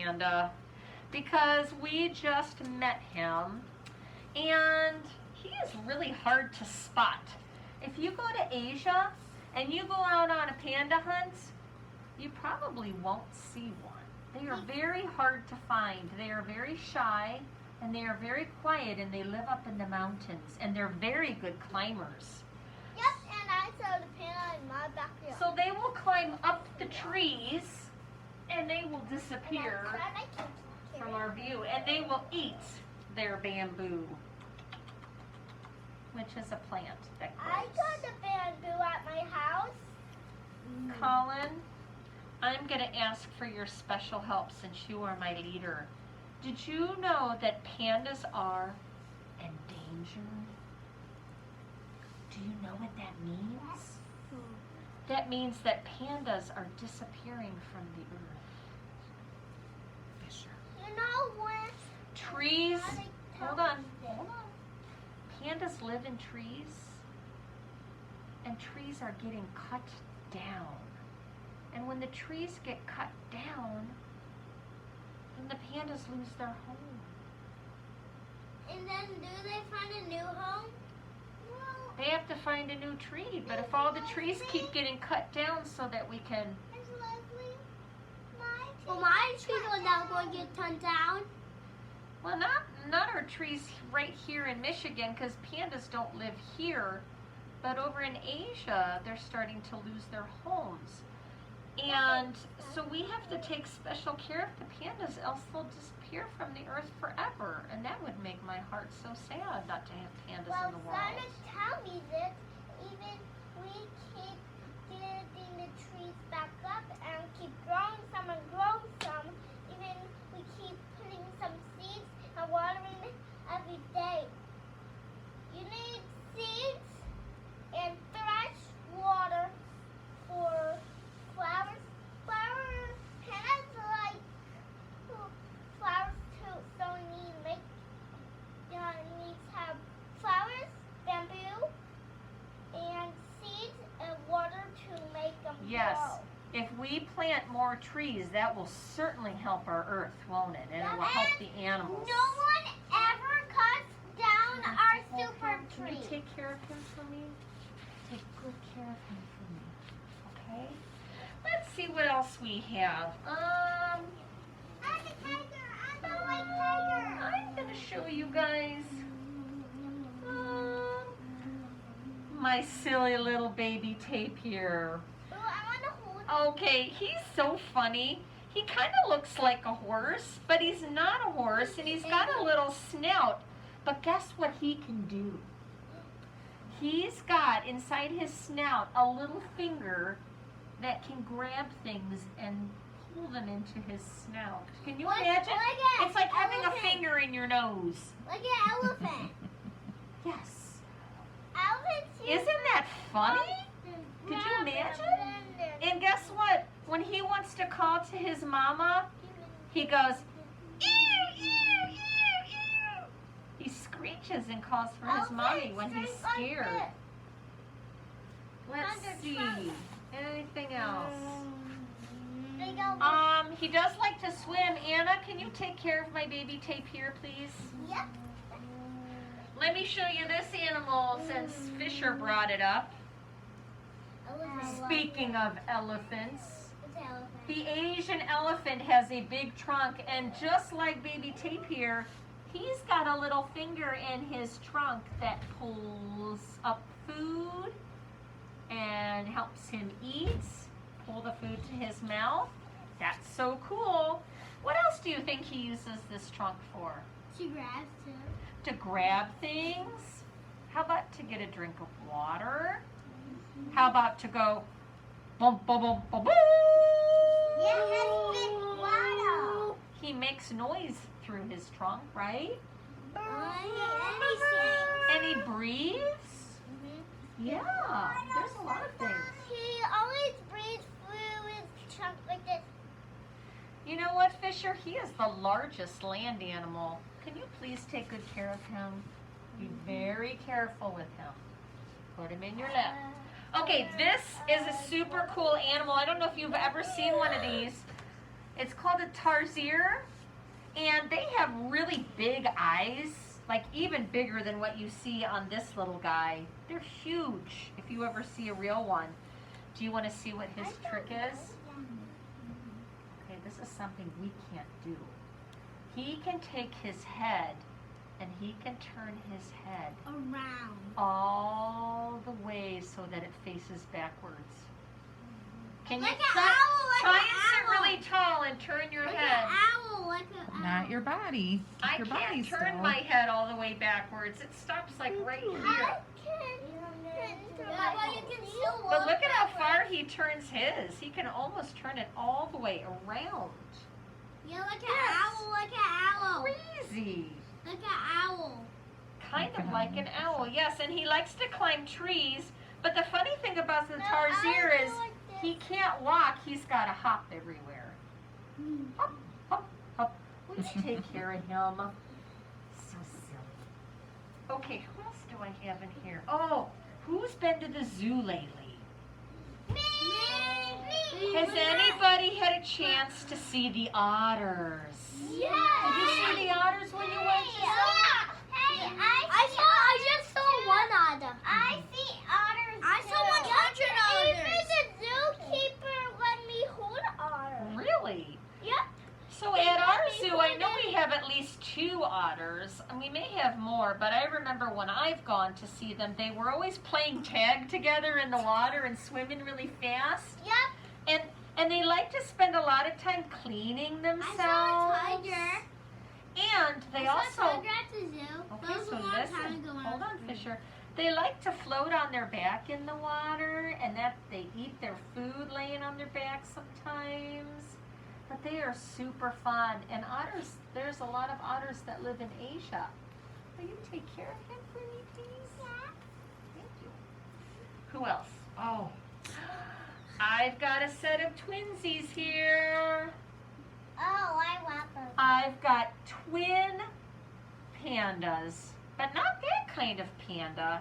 panda because we just met him and he is really hard to spot. If you go to Asia and you go out on a panda hunt, you probably won't see one. They are very hard to find. They are very shy and they are very quiet and they live up in the mountains and they're very good climbers. Yep, and I saw the panda in my backyard. So they will climb up the trees and they will disappear from our view and they will eat their bamboo, which is a plant that grows. I got the bamboo at my house. Colin, I'm going to ask for your special help since you are my leader. Did you know that pandas are endangered? Do you know what that means? That means that pandas are disappearing from the earth. Fisher. You know what? Trees, hold on. Pandas live in trees, and trees are getting cut down. And when the trees get cut down, then the pandas lose their home. And then do they find a new home? Well, They have to find a new tree, but if all the trees keep getting cut down so that we can... well, my trees are now going to get torn down. Well, not our trees right here in Michigan, because pandas don't live here, but over in Asia, they're starting to lose their homes. And so we have to take special care of the pandas, else they'll disappear from the earth forever. And that would make my heart so sad not to have pandas in the world. Well, scientists tell me that even we keep getting the trees back up and keep growing some and grow some, even we keep putting some seeds and watering it every day. You need seeds and fresh water for flowers. Pandas like flowers too, so we need to have flowers, bamboo, and seeds and water to make them Yes. grow. If we plant more trees, that will certainly help our earth, won't it? And it will help the animals. No one ever cuts down our super Can tree. you take care of him for me? Take good care of him for me, okay? Let's see what else we have. I'm a tiger. I'm a white tiger. I'm gonna show you guys my silly little baby tapir. Oh, I want to hold. Okay, he's so funny. He kind of looks like a horse, but he's not a horse, and he's got a little snout. But guess what he can do? He's got inside his snout a little finger that can grab things and pull them into his snout. Can you imagine? It's like having a finger in your nose. Like an elephant. Yes. Elephants. Isn't that funny? Could you imagine? And guess what? When he wants to call to his mama, he goes, ew, ew, ew, ew. He screeches and calls for his mommy when he's scared. Let's see. Anything else? He does like to swim. Anna, can you take care of my baby tapir, please? Yep. Let me show you this animal since Fisher brought it up. Speaking of elephants, the Asian elephant has a big trunk, and just like baby tapir, he's got a little finger in his trunk that pulls up food and helps him eat, pull the food to his mouth. That's so cool. What else do you think he uses this trunk for? She grabs him. To grab things? How about to get a drink of water? How about to go boom, boom, boom, boom, boom? Yeah, big water. He makes noise through his trunk, right? And he breathes? Yeah, there's a lot of things. He always breathes through his trunk like this. You know what, Fisher? He is the largest land animal. Can you please take good care of him? Be very careful with him. Put him in your lap. Okay, this is a super cool animal. I don't know if you've ever seen one of these. It's called a tarsier, and they have really big eyes, like even bigger than what you see on this little guy. They're huge if you ever see a real one. Do you want to see what his trick is? Okay, this is something we can't do. He can take his head and he can turn his head Around. all the way so that it faces backwards. Can you Like an owl, like try an and sit owl. really tall and turn your Like head? an owl, like an owl. Not your body. Keep I your body can't turn still. my head all the way backwards. It stops like right here. I can. Yeah, but you can still But walk look at how far backwards. he turns his. He can almost turn it all the way around. Yeah, like an Yes. owl, like an owl. Crazy. Like an owl. Kind Like of an like an owl. owl, yes. And he likes to climb trees. But the funny thing about the No, tarsier I is do like this. he can't walk. He's got to hop everywhere. Hop, hop, hop. Let's take care of him. So silly. Okay, who else do I have in here? Oh, who's been to the zoo lately? Me. Has anybody had a chance to see the otters? Yeah. Did you see the otters when you went to zoo? Hey, I just saw one otter. I see otters. I saw 100 otters. Even the zookeeper let me hold otters. Really? Yep. So at our zoo, I know we have at least 2 otters, and we may have more, but I remember when I've gone to see them, they were always playing tag together in the water and swimming really fast. Yep. And they like to spend a lot of time cleaning themselves. I saw a tiger. And they I also... saw a tiger at the zoo. Okay, That was so a long time listen, ago when I hold was on, three. Fisher. They like to float on their back in the water, and that they eat their food laying on their back sometimes. But they are super fun. And otters, there's a lot of otters that live in Asia. Will you take care of him for me, please? Yeah. Thank you. Who else? Oh, I've got a set of twinsies here. Oh, I want them. I've got twin pandas, but not that kind of panda.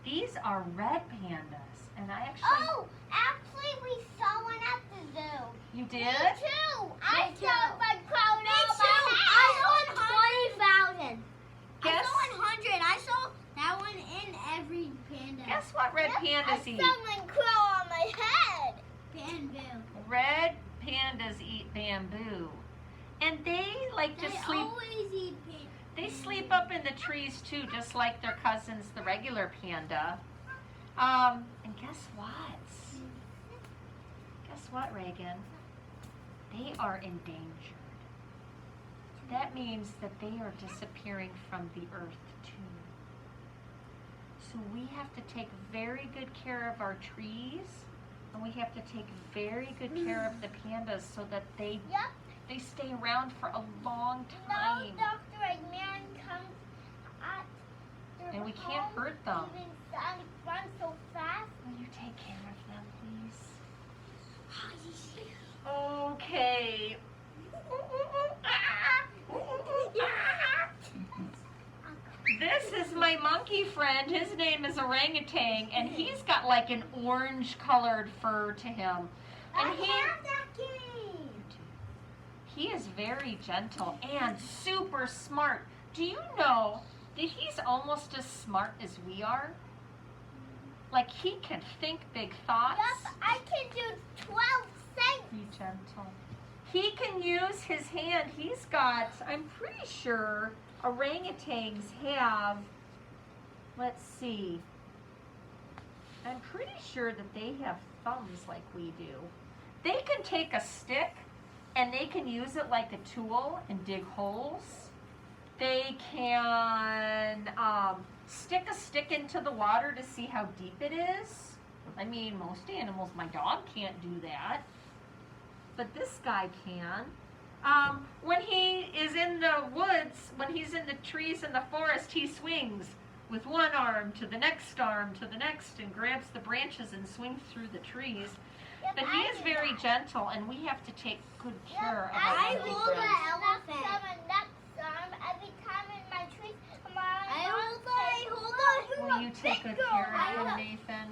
These are red pandas, and I actually... Oh, actually, we saw one at the zoo. You did? Me too. I Me saw too. my crown. Me too. I saw 20,000. Guess, I saw 100. I saw that one in every panda. guess what red pandas eat? I saw my crow on my head. Bamboo. Red pandas eat bamboo. And they like to They sleep... always eat bamboo. They sleep up in the trees too, just like their cousins, the regular panda. And guess what? Guess what, Reagan? They are endangered. That means that they are disappearing from the earth too. So we have to take very good care of our trees, and we have to take very good care of the pandas so that they Yep. stay around for a long No, time. Dr. Eggman comes at their And we can't home, hurt them. Even Sonic runs so fast. Will you take care of them, please? Okay. This is my monkey friend. His name is Orangutan, and he's got like an orange colored fur to him. And I have that game. he is very gentle and super smart. Do you know that he's almost as smart as we are? Like he can think big thoughts. Yep, I can do 12 things. Be gentle. He can use his hand. He's got, I'm pretty sure orangutans have, let's see, I'm pretty sure that they have thumbs like we do. They can take a stick and they can use it like a tool and dig holes. They can stick a stick into the water to see how deep it is. I mean, most animals, my dog can't do that, but this guy can. When he is in the woods, when he's in the trees in the forest, he swings with one arm to the next and grabs the branches and swings through the trees. Yep, But he is very gentle, and we have to take good care of our I monkey hold friends. the elephant. Every time in my tree, I hold Will you take good care of him, Nathan?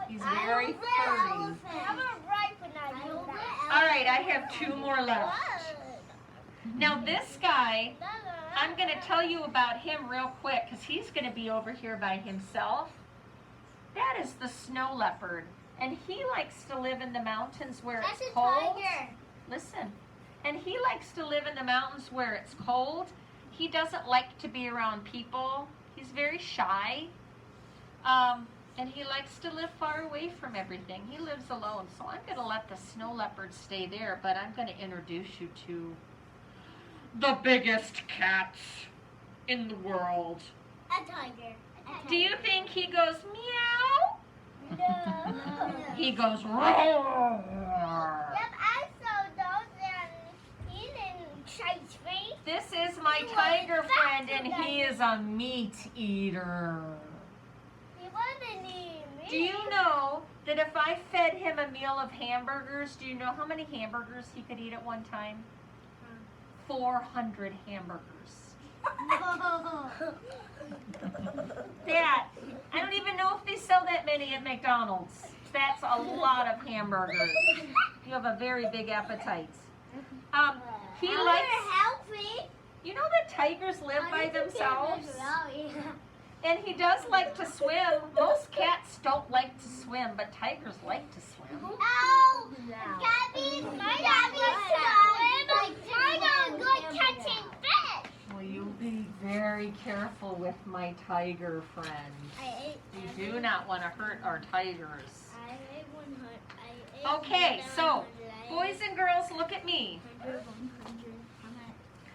He's very furry. I'm a ripe when I do that. All right, I have 2 more left. Now this guy, I'm going to tell you about him real quick because he's going to be over here by himself. That is the snow leopard. And he likes to live in the mountains where That's it's a cold. tiger. Listen. And he likes to live in the mountains where it's cold. He doesn't like to be around people. He's very shy. And he likes to live far away from everything. He lives alone. So I'm going to let the snow leopard stay there, but I'm going to introduce you to the biggest cats in the world. A tiger. Do you think he goes meow? No. He goes roar. Yep, I saw those and he didn't chase me. This is my tiger friend, and he is a meat eater. He wasn't eating me. Do you know that if I fed him a meal of hamburgers, do you know how many hamburgers he could eat at one time? 400 hamburgers. That, I don't even know if they sell that many at McDonald's. That's a lot of hamburgers. You have a very big appetite. He likes, healthy. you know that tigers live by themselves? And he does like to swim. Most cats don't like to swim, but tigers like to swim. Oh, Gabby, my Gabby, I'm good catching fish. Will you be very careful with my tiger friend? You do not want to hurt our tigers. Okay, so boys and girls, look at me.